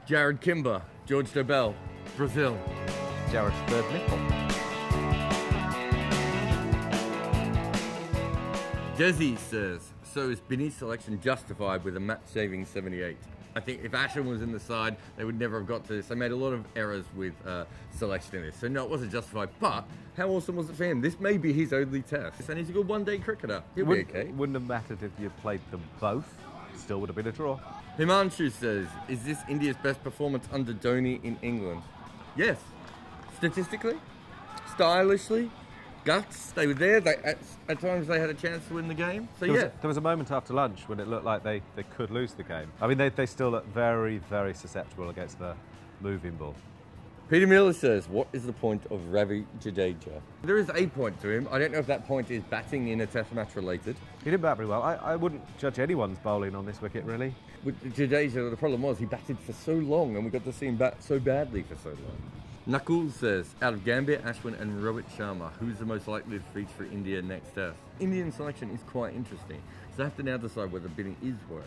Jarrod, Kimber, George Dobell, Brazil. Jarrod's third nipple. Desi says, so is Binny's selection justified with a match-saving 78? I think if Ashwin was in the side, they would never have got to this. They made a lot of errors with selection in this. So no, it wasn't justified. But how awesome was it for him? This may be his only test. And he's a good one-day cricketer. He'll be okay. Wouldn't have mattered if you played them both. Still would have been a draw. Himanshu says, is this India's best performance under Dhoni in England? Yes. Statistically, stylishly, guts, they were there. At times they had a chance to win the game. So There was a moment after lunch when it looked like they could lose the game. I mean, they still look very, very susceptible against the moving ball. Peter Miller says, what is the point of Ravi Jadeja? There is a point to him. I don't know if that point is batting in a test match related. He didn't bat very well. I wouldn't judge anyone's bowling on this wicket, really. With Jadeja, the problem was he batted for so long and we got to see him bat so badly for so long. Nakul says, out of Gambhir, Ashwin and Rohit Sharma, who's the most likely to feature for India next test? Indian selection is quite interesting. So they have to now decide whether Binny is worth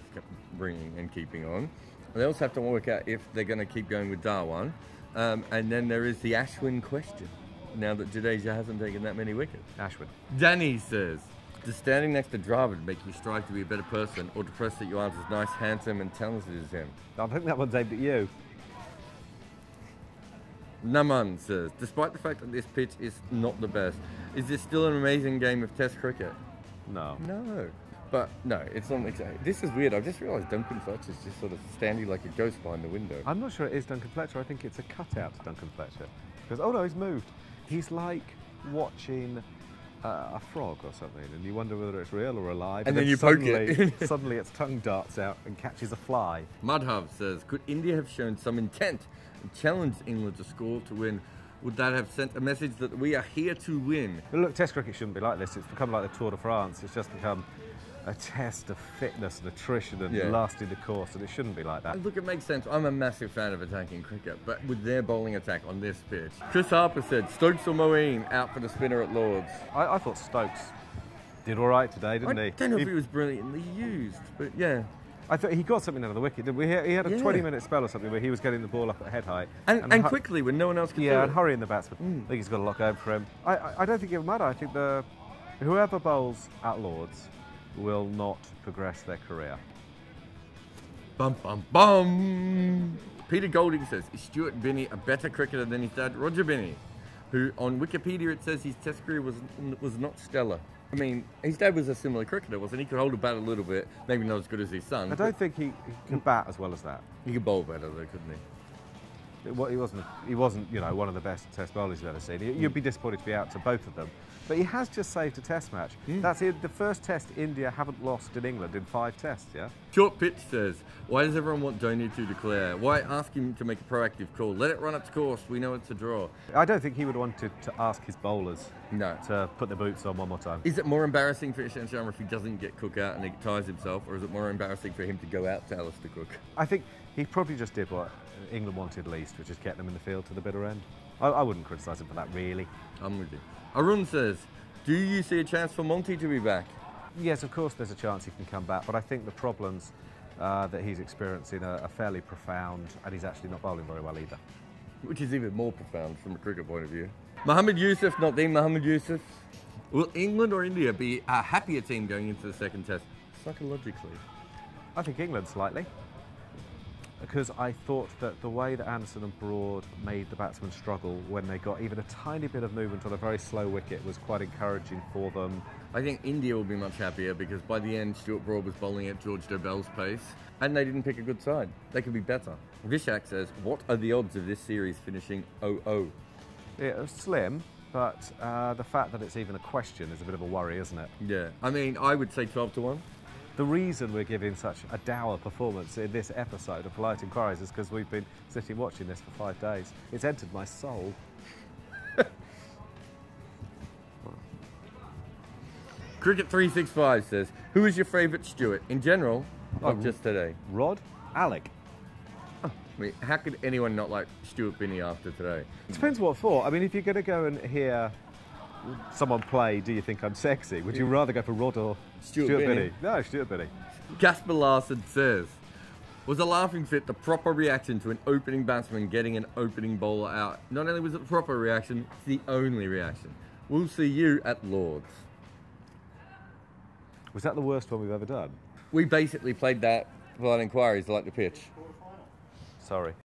bringing and keeping on. They also have to work out if they're going to keep going with Dhawan. And then there is the Ashwin question, now that Jadeja hasn't taken that many wickets. Ashwin. Danny says, does standing next to Jarrod make you strive to be a better person or depressed that you aren't as nice, handsome and talented as him? I think that one's aimed at you. Naman says, despite the fact that this pitch is not the best, is this still an amazing game of Test cricket? No. No. But no, it's not exactly. This is weird. I've just realised Duncan Fletcher's just sort of standing like a ghost behind the window. I'm not sure it is Duncan Fletcher. I think it's a cutout to Duncan Fletcher. Because, oh no, he's moved. He's like watching a frog or something, and you wonder whether it's real or alive. And then you poke it. Suddenly its tongue darts out and catches a fly. Madhav says, could India have shown some intent and challenged England to score to win? Would that have sent a message that we are here to win? But look, Test cricket shouldn't be like this. It's become like the Tour de France. It's just become a test of fitness and attrition and lasting the course, and it shouldn't be like that. Look, it makes sense. I'm a massive fan of attacking cricket, but with their bowling attack on this pitch. Chris Harper said, Stokes or Moeen out for the spinner at Lords? I thought Stokes did all right today, didn't he? I don't know if he was brilliantly used, but yeah. I thought he got something out of the wicket, didn't we? He had a 20-minute spell or something where he was getting the ball up at head height. And quickly, when no one else could do it. Yeah, and hurrying the batsman. I think he's got a lot going for him. I don't think it will matter. I think whoever bowls at Lords will not progress their career. Bum, bum, bum. Peter Golding says, is Stuart Binny a better cricketer than his dad, Roger Binny, who on Wikipedia it says his test career was not stellar. I mean, his dad was a similar cricketer, wasn't he? He could hold a bat a little bit, maybe not as good as his son. I don't think he can bat as well as that. He could bowl better though, couldn't he? He wasn't, you know, one of the best test bowlers you've ever seen. You'd be disappointed to be out to both of them. But he has just saved a test match. That's the first test India haven't lost in England in 5 tests, yeah? Short Pitch says, why does everyone want Dhoni to declare? Why ask him to make a proactive call? Let it run its course. We know it's a draw. I don't think he would want to ask his bowlers to put their boots on one more time. Is it more embarrassing for Ishant Sharma if he doesn't get Cook out and he ties himself, or is it more embarrassing for him to go out to Alistair Cook? I think he probably just did what England wanted least, which is kept them in the field to the bitter end. I wouldn't criticise him for that, really. I'm with you. Arun says, do you see a chance for Monty to be back? Yes, of course there's a chance he can come back, but I think the problems that he's experiencing are fairly profound, and he's actually not bowling very well either. Which is even more profound from a cricket point of view. Mohammad Yusuf, not the Mohammad Yusuf. Will England or India be a happier team going into the second test, psychologically? I think England slightly. Because I thought that the way that Anderson and Broad made the batsmen struggle when they got even a tiny bit of movement on a very slow wicket was quite encouraging for them. I think India will be much happier because by the end Stuart Broad was bowling at George Dobell's pace and they didn't pick a good side. They could be better. Vishak says, what are the odds of this series finishing 0-0? Yeah, it was slim, but the fact that it's even a question is a bit of a worry, isn't it? Yeah, I mean, I would say 12-1. The reason we're giving such a dour performance in this episode of Polite Enquiries is because we've been sitting watching this for 5 days. It's entered my soul. Cricket 365 says, who is your favourite Stuart? In general, or just today? Rod? Alec. I mean, how could anyone not like Stuart Binny after today? It depends what for. I mean, if you're going to go and hear someone play Do You Think I'm Sexy, would you rather go for Rod or Stuart Binny? No, Stuart Binny. Casper Larson says, Was a laughing fit the proper reaction to an opening batsman getting an opening bowler out? Not only was it the proper reaction, it's the only reaction. We'll see you at Lord's. Was that the worst one we've ever done? We basically played that without Enquiries like the pitch. Sorry.